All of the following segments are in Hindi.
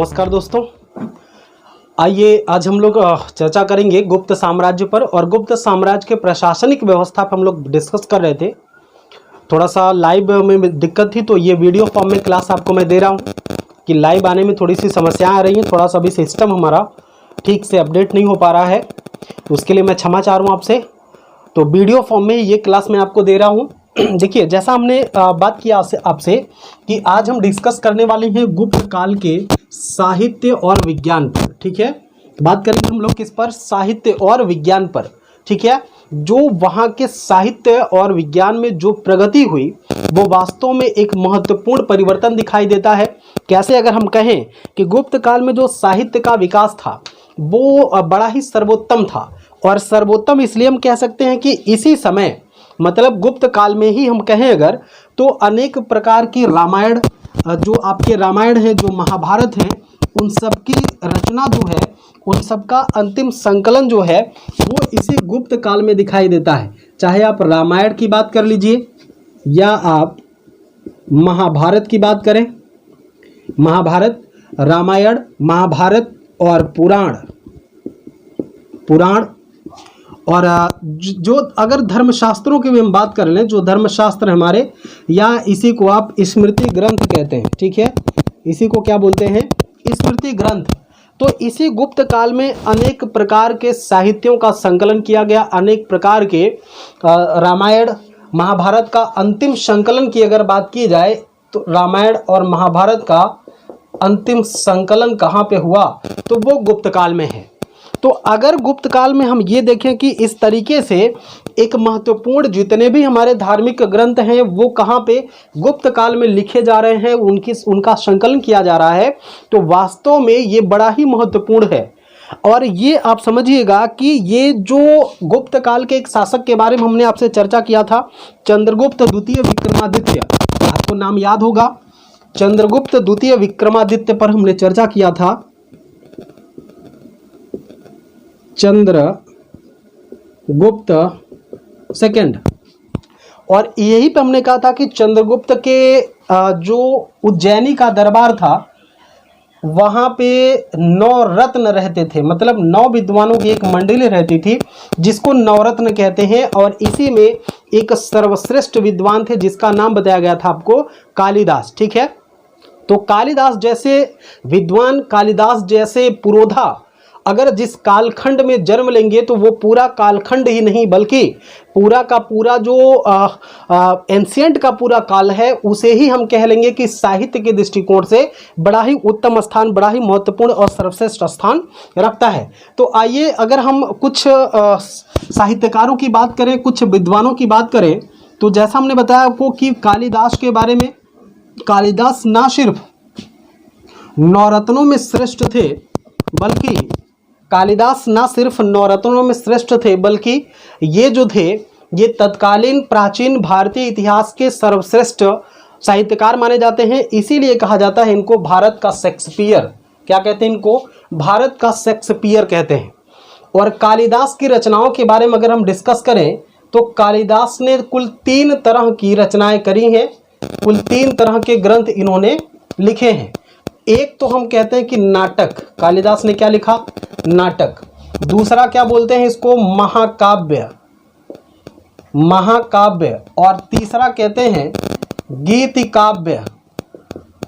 नमस्कार दोस्तों, आइए आज हम लोग चर्चा करेंगे गुप्त साम्राज्य पर। और गुप्त साम्राज्य के प्रशासनिक व्यवस्था पर हम लोग डिस्कस कर रहे थे। थोड़ा सा लाइव में दिक्कत थी तो ये वीडियो फॉर्म में क्लास आपको मैं दे रहा हूँ कि लाइव आने में थोड़ी सी समस्याएं आ रही हैं। थोड़ा सा भी सिस्टम हमारा ठीक से अपडेट नहीं हो पा रहा है, उसके लिए मैं क्षमा चाह रहा हूँ आपसे। तो वीडियो फॉर्म में ये क्लास मैं आपको दे रहा हूँ। देखिए, जैसा हमने बात किया आपसे कि आज हम डिस्कस करने वाले हैं गुप्त काल के साहित्य और विज्ञान पर। ठीक है, बात करेंगे हम लोग किस पर? साहित्य और विज्ञान पर। ठीक है, जो वहाँ के साहित्य और विज्ञान में जो प्रगति हुई वो वास्तव में एक महत्वपूर्ण परिवर्तन दिखाई देता है। कैसे? अगर हम कहें कि गुप्त काल में जो साहित्य का विकास था वो बड़ा ही सर्वोत्तम था। और सर्वोत्तम इसलिए हम कह सकते हैं कि इसी समय, मतलब गुप्त काल में ही हम कहें अगर, तो अनेक प्रकार की रामायण, जो आपके रामायण है, जो महाभारत है, उन सब की रचना जो है, उन सब का अंतिम संकलन जो है वो इसी गुप्त काल में दिखाई देता है। चाहे आप रामायण की बात कर लीजिए या आप महाभारत की बात करें, महाभारत, रामायण, महाभारत और पुराण और जो अगर धर्मशास्त्रों की भी हम बात कर लें, जो धर्मशास्त्र हमारे, या इसी को आप स्मृति ग्रंथ कहते हैं। ठीक है, इसी को क्या बोलते हैं? स्मृति ग्रंथ। तो इसी गुप्त काल में अनेक प्रकार के साहित्यों का संकलन किया गया। अनेक प्रकार के रामायण महाभारत का अंतिम संकलन की अगर बात की जाए तो रामायण और महाभारत का अंतिम संकलन कहाँ पे हुआ? तो वो गुप्त काल में है। तो अगर गुप्त काल में हम ये देखें कि इस तरीके से एक महत्वपूर्ण जितने भी हमारे धार्मिक ग्रंथ हैं वो कहाँ पे? गुप्त काल में लिखे जा रहे हैं, उनका संकलन किया जा रहा है, तो वास्तव में ये बड़ा ही महत्वपूर्ण है। और ये आप समझिएगा कि ये जो गुप्त काल के एक शासक के बारे में हमने आपसे चर्चा किया था, चंद्रगुप्त द्वितीय विक्रमादित्य, आपको नाम याद होगा, चंद्रगुप्त द्वितीय विक्रमादित्य पर हमने चर्चा किया था। चंद्रगुप्त सेकंड। और यही पे हमने कहा था कि चंद्रगुप्त के जो उज्जैनी का दरबार था वहाँ पे 9 रत्न रहते थे, मतलब 9 विद्वानों की एक मंडली रहती थी जिसको नवरत्न कहते हैं। और इसी में एक सर्वश्रेष्ठ विद्वान थे जिसका नाम बताया गया था आपको, कालिदास। ठीक है, तो कालिदास जैसे विद्वान, कालिदास जैसे पुरोधा अगर जिस कालखंड में जन्म लेंगे तो वो पूरा कालखंड ही नहीं बल्कि पूरा का पूरा जो एंशिएंट का पूरा काल है उसे ही हम कह लेंगे कि साहित्य के दृष्टिकोण से बड़ा ही उत्तम स्थान, बड़ा ही महत्वपूर्ण और सर्वश्रेष्ठ स्थान रखता है। तो आइए अगर हम कुछ साहित्यकारों की बात करें, कुछ विद्वानों की बात करें, तो जैसा हमने बताया आपको कि कालिदास के बारे में, कालिदास ना सिर्फ नवरत्नों में श्रेष्ठ थे बल्कि कालिदास ना सिर्फ नवरत्नों में श्रेष्ठ थे बल्कि ये जो थे ये तत्कालीन प्राचीन भारतीय इतिहास के सर्वश्रेष्ठ साहित्यकार माने जाते हैं। इसीलिए कहा जाता है इनको भारत का शेक्सपियर। क्या कहते हैं इनको? भारत का शेक्सपियर कहते हैं। और कालिदास की रचनाओं के बारे में अगर हम डिस्कस करें तो कालिदास ने कुल 3 तरह की रचनाएं करी हैं, कुल 3 तरह के ग्रंथ इन्होंने लिखे हैं। एक तो हम कहते हैं कि नाटक, कालिदास ने क्या लिखा? नाटक। दूसरा क्या बोलते हैं इसको? महाकाव्य, महाकाव्य। और तीसरा कहते हैं गीति काव्य।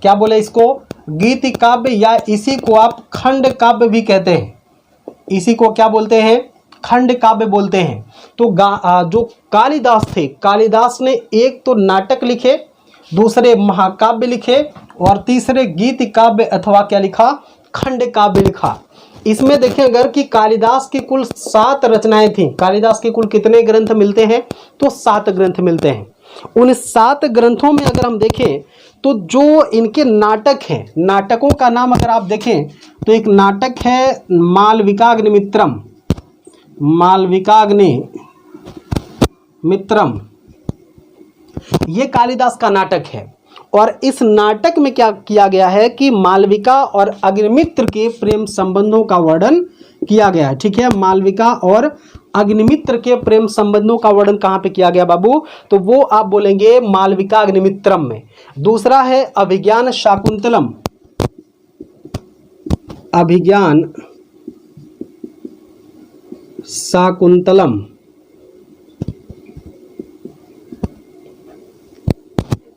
क्या बोले इसको? गीति काव्य, या इसी को आप खंड काव्य भी कहते हैं। इसी को क्या बोलते हैं? खंड काव्य बोलते हैं। तो जो कालिदास थे, कालिदास ने एक तो नाटक लिखे, दूसरे महाकाव्य लिखे और तीसरे गीति काव्य अथवा क्या लिखा? खंड काव्य लिखा। इसमें देखें अगर कि कालिदास की कुल 7 रचनाएं थीं। कालिदास के कुल कितने ग्रंथ मिलते हैं? तो 7 ग्रंथ मिलते हैं। उन 7 ग्रंथों में अगर हम देखें तो जो इनके नाटक हैं, नाटकों का नाम अगर आप देखें तो एक नाटक है मालविकाग्निमित्रम, मालविकाग्निमित्रम, ये कालिदास का नाटक है। और इस नाटक में क्या किया गया है कि मालविका और अग्निमित्र के प्रेम संबंधों का वर्णन किया गया है। ठीक है, मालविका और अग्निमित्र के प्रेम संबंधों का वर्णन कहाँ पे किया गया बाबू? तो वो आप बोलेंगे मालविका अग्निमित्रम में। दूसरा है अभिज्ञान शाकुंतलम, अभिज्ञान शाकुंतलम।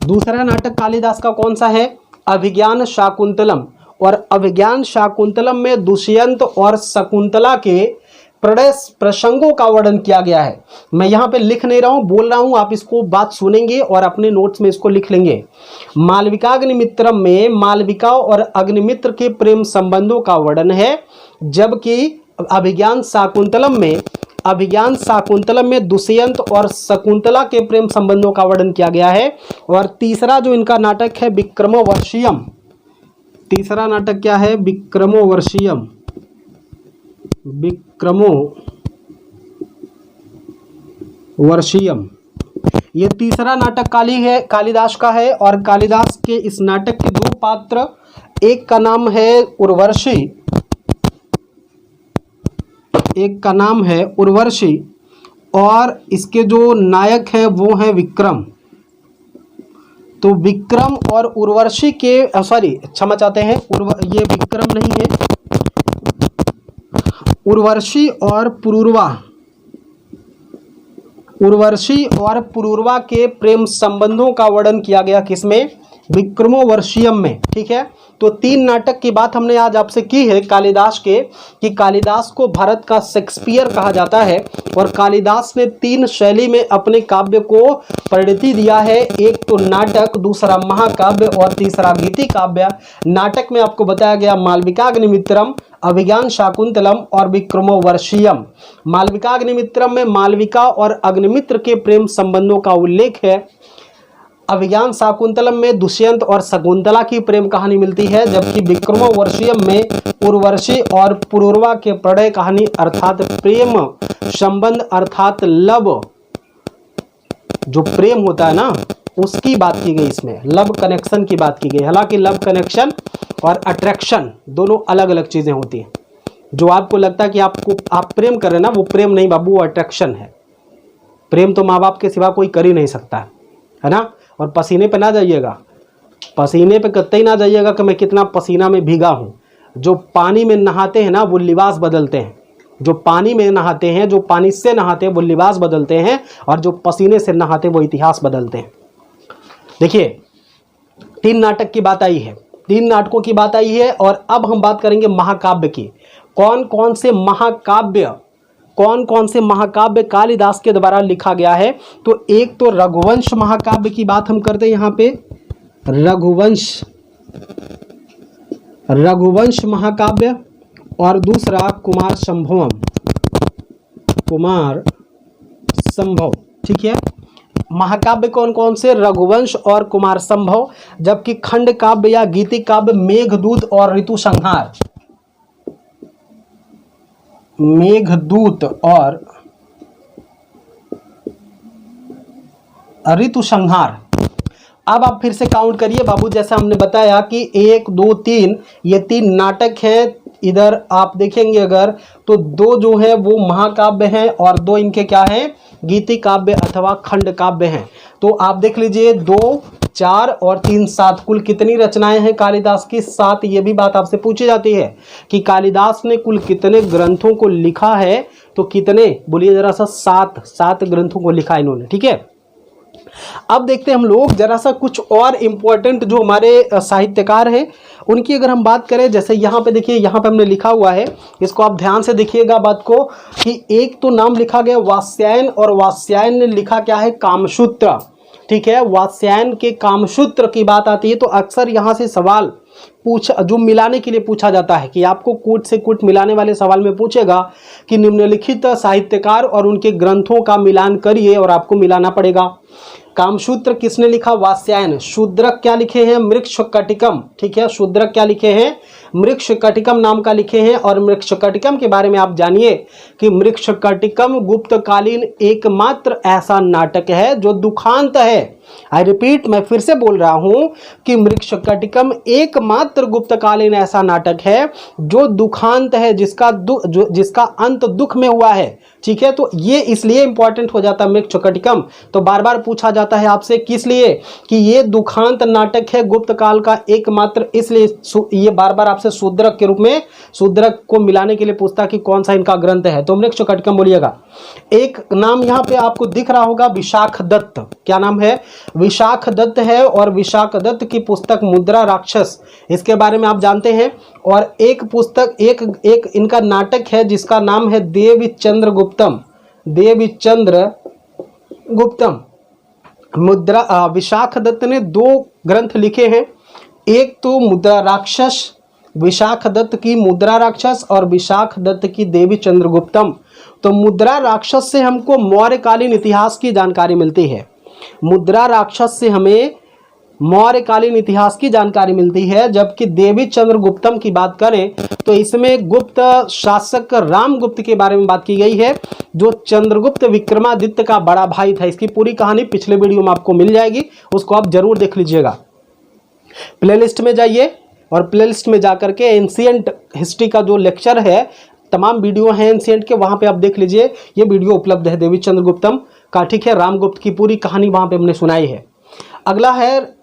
दूसरा नाटक कालिदास का कौन सा है? अभिज्ञान शाकुंतलम। और अभिज्ञान शाकुंतलम में दुष्यंत और शकुंतला के प्रणय प्रसंगों का वर्णन किया गया है। मैं यहाँ पे लिख नहीं रहा हूँ, बोल रहा हूँ, आप इसको बात सुनेंगे और अपने नोट्स में इसको लिख लेंगे। मालविकाग्निमित्रम में मालविका और अग्निमित्र के प्रेम संबंधों का वर्णन है, जबकि अभिज्ञान शाकुंतलम में दुष्यंत और शकुंतला के प्रेम संबंधों का वर्णन किया गया है। और तीसरा जो इनका नाटक है विक्रमोर्वशीयम। तीसरा नाटक क्या है? विक्रमोर्वशीयम। विक्रमोर्वशीयम ये तीसरा नाटक कालिदास का है। और कालिदास के इस नाटक के दो पात्र, एक का नाम है उर्वशी, एक का नाम है उर्वशी, और इसके जो नायक है वो है विक्रम। तो विक्रम और उर्वशी के क्षमा चाहते हैं, ये विक्रम नहीं है, उर्वशी और पुरूरवा के प्रेम संबंधों का वर्णन किया गया किसमें? विक्रमोर्वशीयम में। ठीक है, तो तीन नाटक की बात हमने आज आपसे की है कालिदास के, कि कालिदास को भारत का शेक्सपियर कहा जाता है। और कालिदास ने तीन शैली में अपने काव्य को परिणति दिया है, एक तो नाटक, दूसरा महाकाव्य और तीसरा गीति काव्य। नाटक में आपको बताया गया मालविकाग्निमित्रम, अभिज्ञान शाकुंतलम और विक्रमोर्वशीयम। मालविकाग्निमित्रम में मालविका और अग्निमित्र के प्रेम संबंधों का उल्लेख है। अभिज्ञान शाकुंतलम में दुष्यंत और शकुंतला की प्रेम कहानी मिलती है, जबकि विक्रमोर्वशीयम में उर्वशी और पुरूरवा के प्रणय कहानी अर्थात प्रेम संबंध अर्थात लव, जो प्रेम होता है ना, उसकी बात की गई। इसमें लव कनेक्शन की बात की गई। हालांकि लव कनेक्शन और अट्रैक्शन दोनों अलग अलग चीजें होती हैं। जो आपको लगता है कि आप प्रेम कर रहे हैं ना, वो प्रेम नहीं बाबू, वो अट्रैक्शन है। प्रेम तो माँ बाप के सिवा कोई कर ही नहीं सकता है ना। और पसीने पे ना जाइएगा, पसीने पे कतई ना जाइएगा कि मैं कितना पसीना में भीगा हूँ। जो पानी में नहाते हैं ना वो लिबास बदलते हैं, जो पानी में नहाते हैं, जो पानी से नहाते हैं वो लिबास बदलते हैं, और जो पसीने से नहाते हैं वो इतिहास बदलते हैं। देखिए, तीन नाटक की बात आई है, तीन नाटकों की बात आई है। और अब हम बात करेंगे महाकाव्य की। कौन कौन से महाकाव्य कालिदास के द्वारा लिखा गया है? तो एक तो रघुवंश महाकाव्य की बात हम करते हैं यहाँ पे, रघुवंश महाकाव्य, और दूसरा कुमार संभव। ठीक है, महाकाव्य कौन कौन से? रघुवंश और कुमार संभव। जबकि खंड काव्य या गीति काव्य मेघदूत और ऋतुसंहार। मेघदूत और ऋतुसंहार। अब आप फिर से काउंट करिए बाबू, जैसा हमने बताया कि 1 2 3 ये तीन नाटक हैं। इधर आप देखेंगे अगर तो दो जो है वो महाकाव्य हैं और दो इनके क्या हैं? गीति काव्य अथवा खंड काव्य हैं। तो आप देख लीजिए 2 4 और 3 7 कुल कितनी रचनाएं हैं कालिदास की? 7। ये भी बात आपसे पूछी जाती है कि कालिदास ने कुल कितने ग्रंथों को लिखा है, तो कितने बोलिए जरा सा? 7 ग्रंथों को लिखा इन्होंने। ठीक है, अब देखते हैं हम लोग जरा सा कुछ और इम्पोर्टेंट जो हमारे साहित्यकार हैं उनकी अगर हम बात करें। जैसे यहाँ पे देखिए, यहाँ पे हमने लिखा हुआ है, इसको आप ध्यान से देखिएगा बात को, कि एक तो नाम लिखा गया वात्स्यायन, और वात्स्यायन ने लिखा क्या है? कामसूत्र। ठीक है, वात्स्यायन के कामसूत्र की बात आती है तो अक्सर यहाँ से सवाल जो मिलाने के लिए पूछा जाता है कि आपको कूट से कूट मिलाने वाले सवाल में पूछेगा कि निम्नलिखित साहित्यकार और उनके ग्रंथों का मिलान करिए, और आपको मिलाना पड़ेगा। कामसूत्र किसने लिखा? वात्स्यायन। शूद्रक क्या लिखे हैं? मृक्षकटिकम। ठीक है, शूद्रक क्या लिखे हैं? मृक्षकटिकम नाम का लिखे हैं। और मृक्षकटिकम के बारे में आप जानिए कि मृक्षकटिकम गुप्तकालीन एकमात्र ऐसा नाटक है जो दुखांत है। आई रिपीट, मैं फिर से बोल रहा हूं कि मृक्षकटिकम एकमात्र गुप्तकालीन ऐसा नाटक है जो दुखांत है, जिसका अंत दुख में हुआ है। ठीक है, तो ये इसलिए इंपॉर्टेंट हो जाता है मृच्छकटिकम। तो बार बार पूछा जाता है आपसे, किस लिए, कि ये दुखांत नाटक है गुप्त काल का एकमात्र, इसलिए ये बार बार आपसे शूद्रक के रूप में, शूद्रक को मिलाने के लिए पूछता कि कौन सा इनका ग्रंथ है। तो मृच्छकटिकम बोलिएगा। एक नाम यहाँ पे आपको दिख रहा होगा, विशाख दत्त। क्या नाम है? विशाख दत्त है, और विशाख दत्त की पुस्तक मुद्रा राक्षस, इसके बारे में आप जानते हैं। और एक पुस्तक, एक इनका नाटक है जिसका नाम है देवचंद्र गुप्तम। देवचंद्र गुप्तम। विशाख दत्त ने 2 ग्रंथ लिखे हैं, एक तो मुद्रा राक्षस, विशाख दत्त की मुद्रा राक्षस, और विशाख दत्त की देवीचंद्र गुप्तम। तो मुद्रा राक्षस से हमको मौर्यकालीन इतिहास की जानकारी मिलती है। मुद्रा राक्षस से हमें मौर्यकालीन इतिहास की जानकारी मिलती है, जबकि देवीचंद्र गुप्तम की बात करें तो इसमें गुप्त शासक रामगुप्त के बारे में बात की गई है, जो चंद्रगुप्त विक्रमादित्य का बड़ा भाई था। इसकी पूरी कहानी पिछले वीडियो में आपको मिल जाएगी, उसको आप जरूर देख लीजिएगा। प्लेलिस्ट में जाइए, और प्लेलिस्ट में जाकर के एंशिएंट हिस्ट्री का जो लेक्चर है, तमाम वीडियो हैं एंशिएंट के, वहां पे आप देख लीजिए। ये वीडियो उपलब्ध है देवीचंद्र गुप्तम का, ठीक है। रामगुप्त की पूरी कहानी वहां पे हमने सुनाई है। अगला है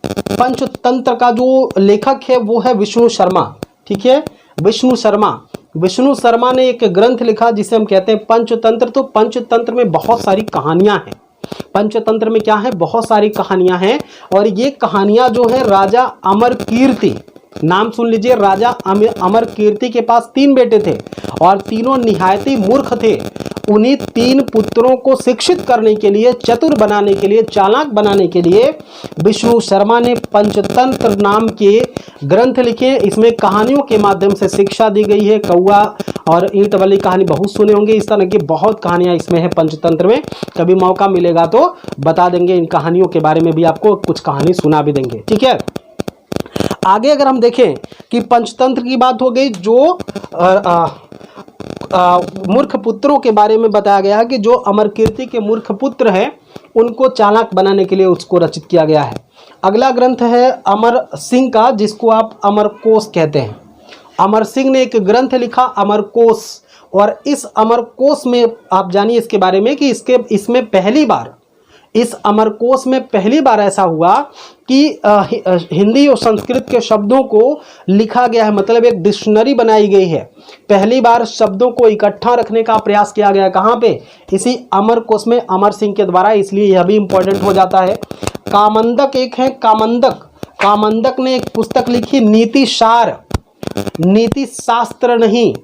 पंचतंत्र का जो लेखक है वो है विष्णु शर्मा, ठीक है। विष्णु शर्मा ने एक ग्रंथ लिखा जिसे हम कहते हैं पंचतंत्र। तो पंचतंत्र में बहुत सारी कहानियां हैं। पंचतंत्र में क्या है? बहुत सारी कहानियां हैं, और ये कहानियां जो है राजा अमरकीर्ति, नाम सुन लीजिए, राजा अमरकीर्ति के पास 3 बेटे थे, और तीनों निहायत ही मूर्ख थे। उन्हीं 3 पुत्रों को शिक्षित करने के लिए, चतुर बनाने के लिए, चालाक बनाने के लिए विष्णु शर्मा ने पंचतंत्र नाम के ग्रंथ लिखे। इसमें कहानियों के माध्यम से शिक्षा दी गई है। कौआ और ईंट वाली कहानी बहुत सुने होंगे, इस तरह की बहुत कहानियां इसमें है पंचतंत्र में। कभी मौका मिलेगा तो बता देंगे, इन कहानियों के बारे में भी आपको कुछ कहानी सुना भी देंगे, ठीक है। आगे अगर हम देखें कि पंचतंत्र की बात हो गई, जो मूर्ख पुत्रों के बारे में बताया गया है कि जो अमरकीर्ति के मूर्ख पुत्र हैं उनको चालाक बनाने के लिए उसको रचित किया गया है। अगला ग्रंथ है अमर सिंह का, जिसको आप अमरकोश कहते हैं। अमर सिंह ने एक ग्रंथ लिखा अमरकोश, और इस अमरकोश में आप जानिए इसके बारे में कि इसमें पहली बार, इस अमरकोश में पहली बार ऐसा हुआ कि हिंदी और संस्कृत के शब्दों को लिखा गया है, मतलब एक डिक्शनरी बनाई गई है। पहली बार शब्दों को इकट्ठा रखने का प्रयास किया गया। कहाँ पे? इसी अमरकोश में, अमर सिंह के द्वारा, इसलिए यह भी इंपॉर्टेंट हो जाता है। कामंदक एक है, कामंदक ने एक पुस्तक लिखी नीति सार, नीति शास्त्र नहीं,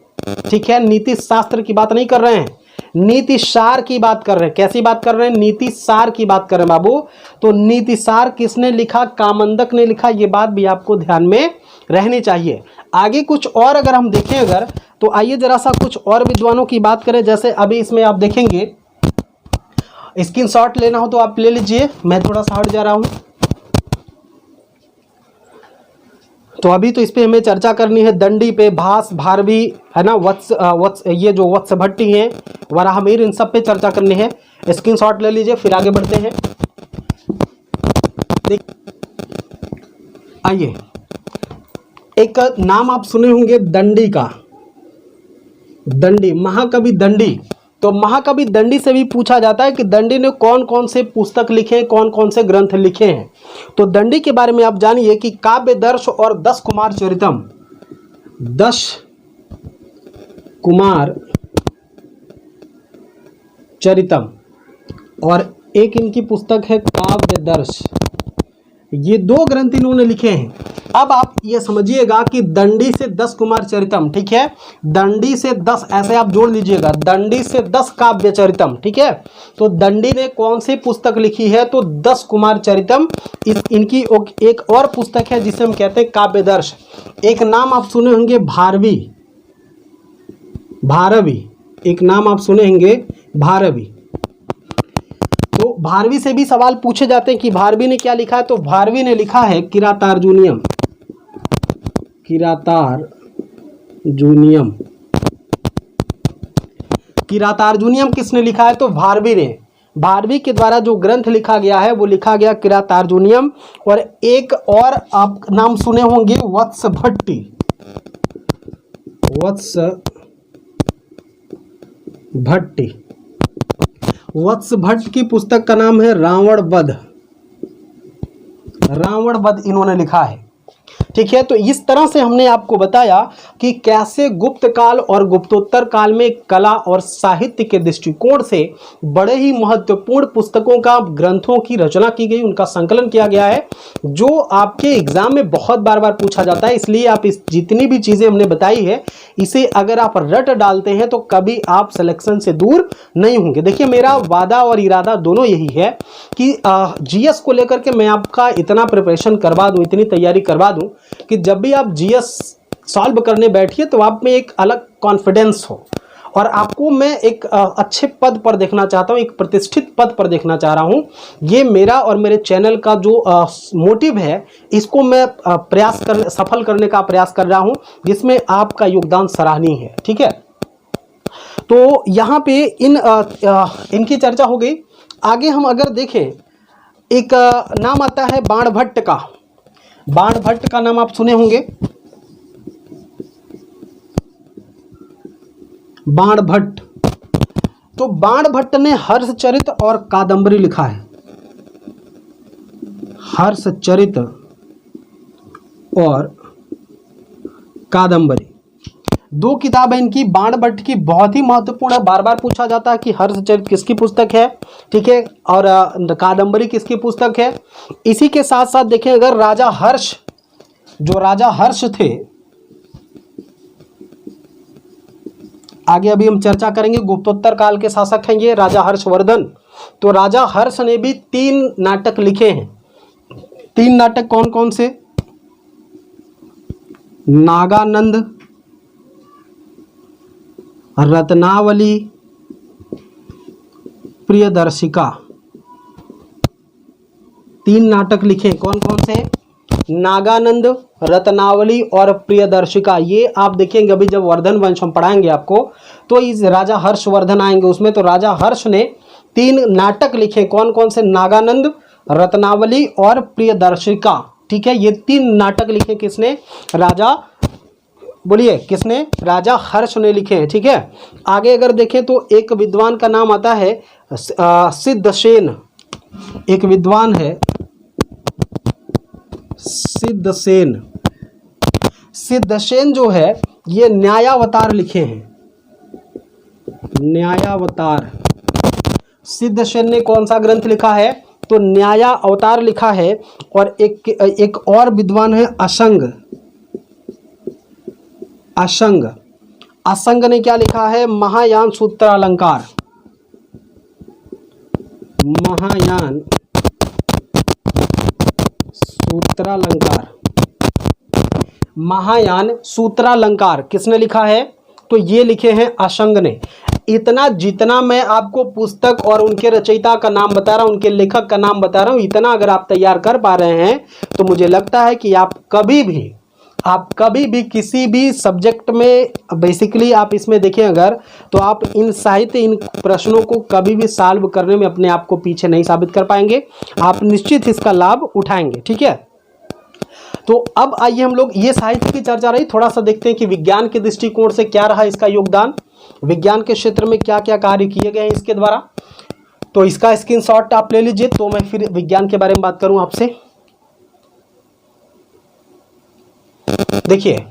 ठीक है, नीति शास्त्र की बात नहीं कर रहे हैं, नीति सार की बात कर रहे हैं। कैसी बात कर रहे हैं? नीति सार की बात कर रहे हैं बाबू। तो नीति सार किसने लिखा? कामंदक ने लिखा। ये बात भी आपको ध्यान में रहनी चाहिए। आगे कुछ और अगर हम देखें अगर, तो आइए जरा सा कुछ और विद्वानों की बात करें। जैसे अभी इसमें आप देखेंगे, स्क्रीनशॉट लेना हो तो आप ले लीजिए, मैं थोड़ा सा हट जा रहा हूं। तो अभी तो इस पे हमें चर्चा करनी है। दंडी पे, भास, भारवी, है ना, वत्स ये जो वत्स भट्टी हैं, वराहमिहिर, इन सब पे चर्चा करनी है। स्क्रीनशॉट ले लीजिए, फिर आगे बढ़ते हैं। आइए, एक नाम आप सुने होंगे दंडी का, दंडी, महाकवि दंडी। तो महाकवि दंडी से भी पूछा जाता है कि दंडी ने कौन कौन से पुस्तक लिखे, कौन कौन से ग्रंथ लिखे हैं। तो दंडी के बारे में आप जानिए कि काव्य दर्श और 10 कुमार चरितम, 10 कुमार चरितम, और एक इनकी पुस्तक है काव्य दर्श। ये 2 ग्रंथ इन्होंने लिखे हैं। अब आप ये समझिएगा कि दंडी से 10 कुमार चरितम, ठीक है, दंडी से 10, ऐसे आप जोड़ लीजिएगा, दंडी से 10 काव्य चरितम, ठीक है। तो दंडी ने कौन सी पुस्तक लिखी है? तो 10 कुमार चरितम। इनकी एक और पुस्तक है जिसे हम कहते हैं काव्य दर्श। एक नाम आप सुने होंगे भारवी, भारवी, एक नाम आप सुने होंगे भारवी। तो भारवी से भी सवाल पूछे जाते हैं कि भारवी ने क्या लिखा है। तो भारवी ने लिखा है किरातार्जुनियम, किरातार्जुनियम। किरातार्जुनियम किसने लिखा है? तो भारवी ने। भारवी के द्वारा जो ग्रंथ लिखा गया है वो लिखा गया किरातार्जुनियम। और एक और आप नाम सुने होंगे वत्स भट्टी, वत्स भट्टी। वत्स भट्ट की पुस्तक का नाम है रावण वध। रावण वध इन्होंने लिखा है। ठीक है, तो इस तरह से हमने आपको बताया कि कैसे गुप्त काल और गुप्तोत्तर काल में कला और साहित्य के दृष्टिकोण से बड़े ही महत्वपूर्ण पुस्तकों का, ग्रंथों की रचना की गई, उनका संकलन किया गया है, जो आपके एग्जाम में बहुत बार बार पूछा जाता है। इसलिए आप इस जितनी भी चीजें हमने बताई है, इसे अगर आप रट डालते हैं तो कभी आप सिलेक्शन से दूर नहीं होंगे। देखिए, मेरा वादा और इरादा दोनों यही है कि जीएस को लेकर के मैं आपका इतना प्रिपरेशन करवा दूं, इतनी तैयारी करवा दूं कि जब भी आप जीएस सॉल्व करने बैठिए तो आप में एक अलग कॉन्फिडेंस हो, और आपको मैं एक अच्छे पद पर देखना चाहता हूं, एक प्रतिष्ठित पद पर देखना चाह रहा हूं। ये मेरा और मेरे चैनल का जो मोटिव है, इसको मैं सफल करने का प्रयास कर रहा हूं, जिसमें आपका योगदान सराहनीय है। ठीक है, तो यहाँ पे इनकी चर्चा हो गई। आगे हम अगर देखें, एक नाम आता है बाणभट्ट का। बाणभट्ट का नाम आप सुने होंगे। बाणभट्ट, तो बाणभट्ट ने हर्षचरित और कादंबरी लिखा है। हर्षचरित और कादंबरी, दो किताबें इनकी। बाणभट्ट की बहुत ही महत्वपूर्ण है, बार बार पूछा जाता है कि हर्षचरित किसकी पुस्तक है, ठीक है, और कादंबरी किसकी पुस्तक है। इसी के साथ साथ देखें, अगर राजा हर्ष, जो राजा हर्ष थे, आगे अभी हम चर्चा करेंगे, गुप्तोत्तर काल के शासक हैं ये राजा हर्षवर्धन। तो राजा हर्ष ने भी 3 नाटक लिखे हैं। 3 नाटक कौन कौन से? नागानंद, रत्नावली, प्रियदर्शिका। 3 नाटक लिखे, कौन कौन से? नागानंद, रत्नावली और प्रियदर्शिका। ये आप देखेंगे अभी जब वर्धन वंश हम पढ़ाएंगे आपको, तो इस राजा हर्षवर्धन आएंगे उसमें। तो राजा हर्ष ने 3 नाटक लिखे, कौन कौन से? नागानंद, रत्नावली और प्रियदर्शिका। ठीक है, ये 3 नाटक लिखे किसने? राजा, बोलिए किसने? राजा हर्ष ने लिखे हैं। ठीक है, आगे अगर देखें तो एक विद्वान का नाम आता है सिद्धसेन। एक विद्वान है सिद्धसेन। सिद्धसेन जो है ये न्यायावतार लिखे हैं। न्यायावतार। सिद्धसेन ने कौन सा ग्रंथ लिखा है? तो न्याया अवतार लिखा है। और एक और विद्वान है असंग। असंग, असंग ने क्या लिखा है? महायान सूत्रालंकार। महायान सूत्रालंकार। महायान सूत्रालंकार किसने लिखा है? तो ये लिखे हैं असंग ने। इतना जितना मैं आपको पुस्तक और उनके रचयिता का नाम बता रहा हूं, उनके लेखक का नाम बता रहा हूं, इतना अगर आप तैयार कर पा रहे हैं तो मुझे लगता है कि आप कभी भी किसी भी सब्जेक्ट में, बेसिकली आप इसमें देखें अगर, तो आप इन साहित्य, इन प्रश्नों को कभी भी सॉल्व करने में अपने आप को पीछे नहीं साबित कर पाएंगे। आप निश्चित इसका लाभ उठाएंगे। ठीक है, तो अब आइए हम लोग, ये साहित्य की चर्चा रही, थोड़ा सा देखते हैं कि विज्ञान के दृष्टिकोण से क्या रहा इसका योगदान, विज्ञान के क्षेत्र में क्या क्या कार्य किए गए हैं इसके द्वारा। तो इसका स्क्रीनशॉट आप ले लीजिए, तो मैं फिर विज्ञान के बारे में बात करूं आपसे। देखिए,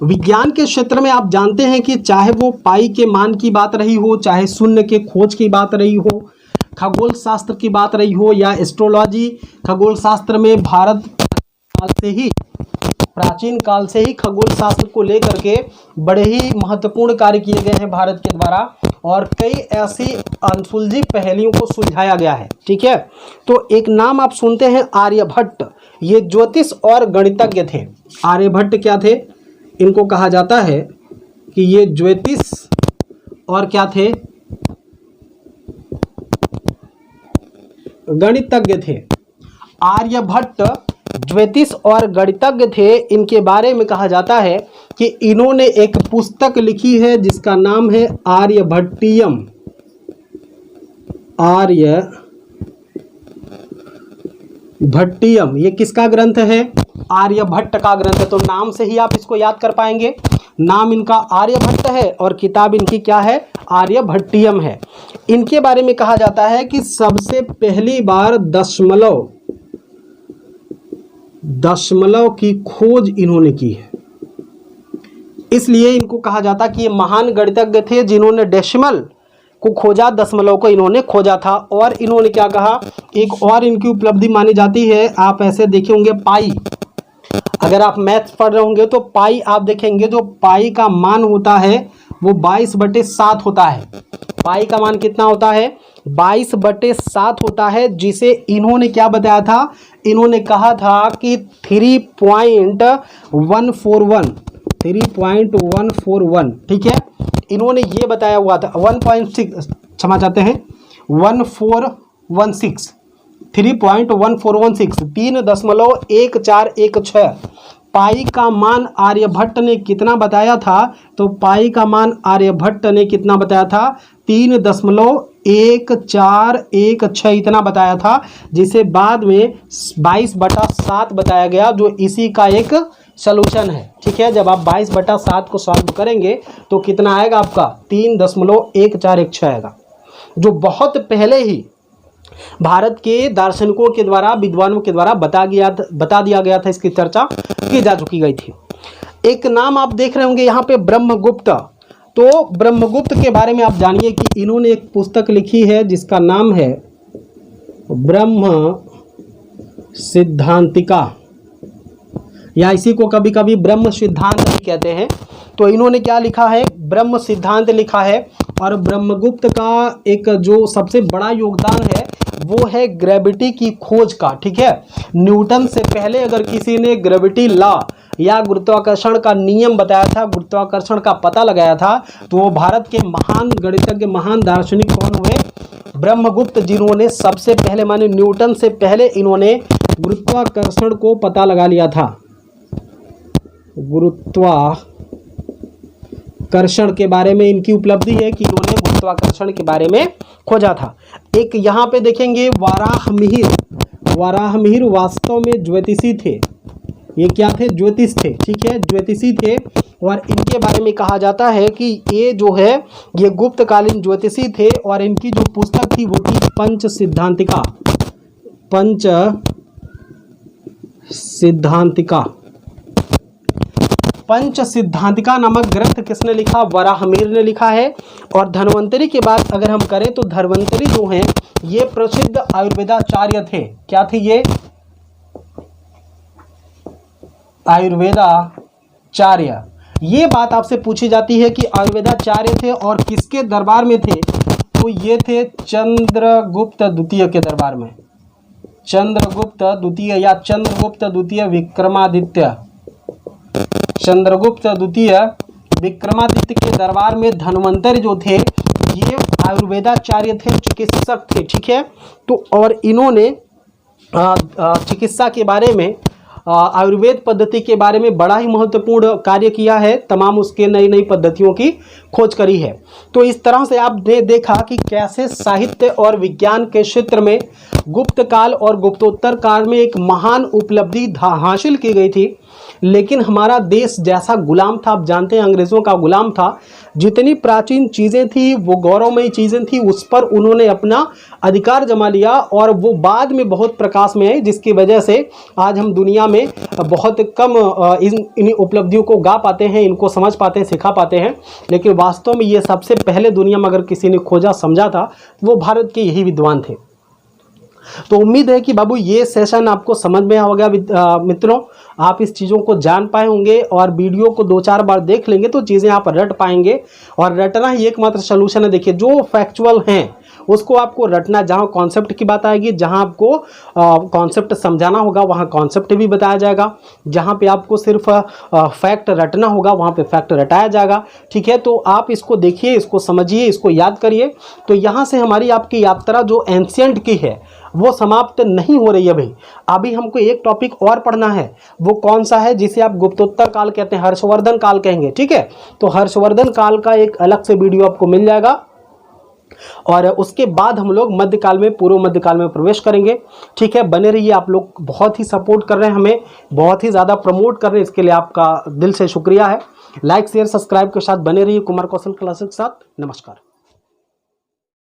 विज्ञान के क्षेत्र में आप जानते हैं कि चाहे वो पाई के मान की बात रही हो, चाहे शून्य के खोज की बात रही हो, खगोल शास्त्र की बात रही हो, या एस्ट्रोलॉजी, खगोल शास्त्र में प्राचीन काल से ही खगोल शास्त्र को लेकर के बड़े ही महत्वपूर्ण कार्य किए गए हैं भारत के द्वारा, और कई ऐसी अनसुलझी पहेलियों को सुलझाया गया है। ठीक है, तो एक नाम आप सुनते हैं आर्यभट्ट। ये ज्योतिष और गणितज्ञ थे। आर्यभट्ट क्या थे? इनको कहा जाता है कि ये ज्योतिष और क्या थे? गणितज्ञ थे। आर्यभट्ट ज्योतिष और गणितज्ञ थे। इनके बारे में कहा जाता है कि इन्होंने एक पुस्तक लिखी है जिसका नाम है आर्यभट्टियम। आर्यभट्टियम, ये किसका ग्रंथ है? आर्यभट्ट का ग्रंथ है। तो नाम से ही आप इसको याद कर पाएंगे। नाम इनका आर्यभट्ट है और किताब इनकी क्या है? आर्यभट्टियम है। इनके बारे में कहा जाता है कि सबसे पहली बार दशमलव की खोज इन्होंने की है, इसलिए इनको कहा जाता कि ये महान गणितज्ञ थे जिन्होंने डेसिमल को खोजा, दशमलव को इन्होंने खोजा था। और इन्होंने क्या कहा, एक और इनकी उपलब्धि मानी जाती है, आप ऐसे देखे होंगे पाई, अगर आप मैथ्स पढ़ रहे होंगे तो पाई आप देखेंगे, जो पाई का मान होता है वो 22/7 होता है। पाई का मान कितना होता है, 22/7 होता है, जिसे इन्होंने क्या बताया था, इन्होंने कहा था कि 3.141, ठीक है, इन्होंने ये बताया हुआ था 1.6, क्षमा चाहते हैं 1416, 3.1416, 3.1416 पाई का मान आर्यभट्ट ने कितना बताया था, तो पाई का मान आर्यभट्ट ने कितना बताया था, 3.1416 इतना बताया था, जिसे बाद में 22/7 बताया गया, जो इसी का एक सॉल्यूशन है। ठीक है, जब आप 22/7 को सॉल्व करेंगे तो कितना आएगा आपका, 3.1416 आएगा, जो बहुत पहले ही भारत के दार्शनिकों के द्वारा, विद्वानों के द्वारा बता दिया गया था, इसकी चर्चा की जा चुकी गई थी। एक नाम आप देख रहे होंगे यहाँ पे, ब्रह्मगुप्त। तो ब्रह्मगुप्त के बारे में आप जानिए कि इन्होंने एक पुस्तक लिखी है जिसका नाम है ब्रह्म सिद्धांतिका, या इसी को कभी कभी ब्रह्म सिद्धांत भी कहते हैं। तो इन्होंने क्या लिखा है, ब्रह्म सिद्धांत लिखा है। और ब्रह्मगुप्त का एक जो सबसे बड़ा योगदान है वो है ग्रेविटी की खोज का। ठीक है, न्यूटन से पहले अगर किसी ने ग्रेविटी लॉ या गुरुत्वाकर्षण का नियम बताया था, गुरुत्वाकर्षण का पता लगाया था, तो वो भारत के महान गणितज्ञ, महान दार्शनिक कौन हुए, ब्रह्मगुप्त, जिन्होंने सबसे पहले, माने न्यूटन से पहले इन्होंने गुरुत्वाकर्षण को पता लगा लिया था। गुरुत्वाकर्षण के बारे में इनकी उपलब्धि है कि इन्होंने गुरुत्वाकर्षण के बारे में खोजा था। एक यहाँ पे देखेंगे वाराहमिहिर वास्तव में ज्योतिषी थे। ये क्या थे, ज्योतिष थे। ठीक है, ज्योतिषी थे। और इनके बारे में कहा जाता है कि ये जो है ये गुप्तकालीन ज्योतिषी थे, और इनकी जो पुस्तक थी वो थी पंच सिद्धांतिका नामक ग्रंथ किसने लिखा, वराहमिहिर ने लिखा है। और धन्वंतरी की बात अगर हम करें तो धन्वंतरी जो हैं ये प्रसिद्ध आयुर्वेदाचार्य थे। क्या थे ये, आयुर्वेदाचार्य। ये बात आपसे पूछी जाती है कि आयुर्वेदाचार्य थे और किसके दरबार में थे, तो ये थे चंद्रगुप्त द्वितीय के दरबार में। चंद्रगुप्त द्वितीय या चंद्रगुप्त द्वितीय विक्रमादित्य, चंद्रगुप्त द्वितीय विक्रमादित्य के दरबार में धन्वंतरी जो थे ये आयुर्वेदाचार्य थे, चिकित्सक थे। ठीक है, तो और इन्होंने चिकित्सा के बारे में, आयुर्वेद पद्धति के बारे में बड़ा ही महत्वपूर्ण कार्य किया है, तमाम उसके नई नई पद्धतियों की खोज करी है। तो इस तरह से आपने देखा कि कैसे साहित्य और विज्ञान के क्षेत्र में गुप्त काल और गुप्तोत्तर काल में एक महान उपलब्धि हासिल की गई थी। लेकिन हमारा देश जैसा गुलाम था, आप जानते हैं अंग्रेज़ों का गुलाम था, जितनी प्राचीन चीज़ें थी वो गौरवमयी चीज़ें थी, उस पर उन्होंने अपना अधिकार जमा लिया और वो बाद में बहुत प्रकाश में आई, जिसकी वजह से आज हम दुनिया में बहुत कम इन उपलब्धियों को गा पाते हैं, इनको समझ पाते हैं, सिखा पाते हैं। लेकिन वास्तव में ये सबसे पहले दुनिया में अगर किसी ने खोजा, समझा था, वो भारत के यही विद्वान थे। तो उम्मीद है कि बाबू ये सेशन आपको समझ में आ गया। मित्रों, आप इस चीज़ों को जान पाए होंगे और वीडियो को 2-4 बार देख लेंगे तो चीज़ें आप रट पाएंगे। और रटना ही एकमात्र सलूशन है। देखिए, जो फैक्चुअल हैं उसको आपको रटना, जहाँ कॉन्सेप्ट की बात आएगी, जहाँ आपको कॉन्सेप्ट समझाना होगा वहाँ कॉन्सेप्ट भी बताया जाएगा, जहाँ पे आपको सिर्फ फैक्ट रटना होगा वहाँ पे फैक्ट रटाया जाएगा। ठीक है, तो आप इसको देखिए, इसको समझिए, इसको याद करिए। तो यहाँ से हमारी आपकी यात्रा जो एंशिएंट की है वो समाप्त नहीं हो रही है भाई। अभी हमको एक टॉपिक और पढ़ना है, वो कौन सा है, जिसे आप गुप्तोत्तर काल कहते हैं, हर्षवर्धन काल कहेंगे। ठीक है, तो हर्षवर्धन काल का एक अलग से वीडियो आपको मिल जाएगा और उसके बाद हम लोग मध्यकाल में, पूर्व मध्यकाल में प्रवेश करेंगे। ठीक है, बने रहिए। आप लोग बहुत ही सपोर्ट कर रहे हैं, हमें बहुत ही ज़्यादा प्रमोट कर रहे हैं, इसके लिए आपका दिल से शुक्रिया है। लाइक शेयर सब्सक्राइब के साथ बने रहिए कुमार कौशल क्लासेस के साथ। नमस्कार।